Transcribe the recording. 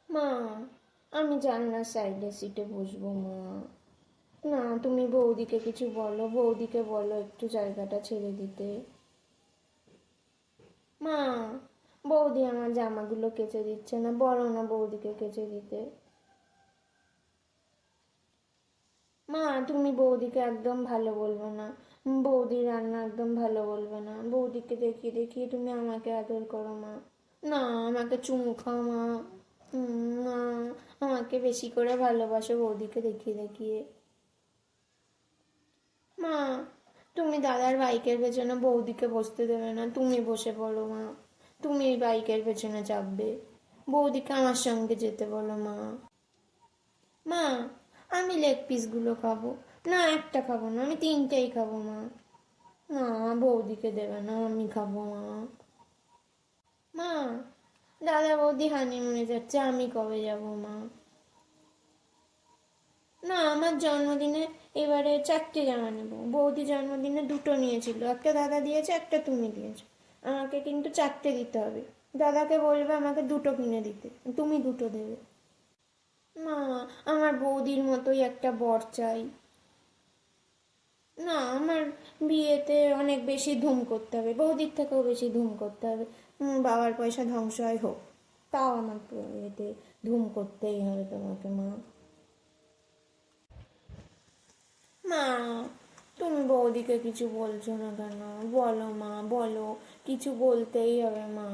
মা, আমি জানলার সাইডে সিটে বসবো মা। না, তুমি বৌদিকে কিছু বলো, বৌদিকে বলো একটু জায়গাটা ছেড়ে দিতে। মা, বৌদি আমার জামাগুলো কেচে দিচ্ছে না, বলো না বৌদিকে কেচে দিতে। মা, তুমি বৌদিকে একদম ভালো বলবে না, বৌদির রান্না একদম ভালো বলবে না, বৌদিকে দেখিয়ে দেখিয়ে তুমি আমাকে আদর করো মা। না, আমাকে চুমু খাও মা। মা, আমাকে বেশি করে ভালোবাসো বৌদিকে দেখিয়ে দেখিয়ে। মা, তুমি দাদার বাইকের পেছনে বৌদিকে বসতে দেবে না, তুমি বসে পড়ো মা। তুমি বাইকের পেছনে চাপবে, বৌদিকে আমার সঙ্গে যেতে বলো মা। মা, আমি লেগ পিসগুলো খাবো। না, একটা খাবো না, আমি তিনটেই খাবো মা। না, বৌদিকে দেবে না, আমি খাবো মা। মা, দাদা বৌদি হানিমুনে যাচ্ছে, আমি কবে যাব মা? না, আমার জন্মদিনে এবারে 4টে জামা নেব। বৌদি জন্মদিনে 2টো নিয়েছিল, একটা দাদা দিয়েছে, একটা তুমি দিয়েছো। আমাকে কিন্তু 4টে দিতে হবে। দাদাকে বলবে আমাকে 2টো কিনে দিতে, তুমি 2টো দেবে। মা, আমার বৌদির মতোই একটা বর চাই। না, আমার বিয়েতে অনেক বেশি ধুম করতে হবে, বৌদির থেকেও বেশি ধুম করতে হবে। বাবার পয়সা ধ্বংস হয় হোক, তাও আমার বিয়েতে ধুম করতেই হবে তোমাকে মা। মা, তুমি বৌদিকে কিছু বলছো না কেন? বলো মা, বলো, কিছু বলতেই হবে মা।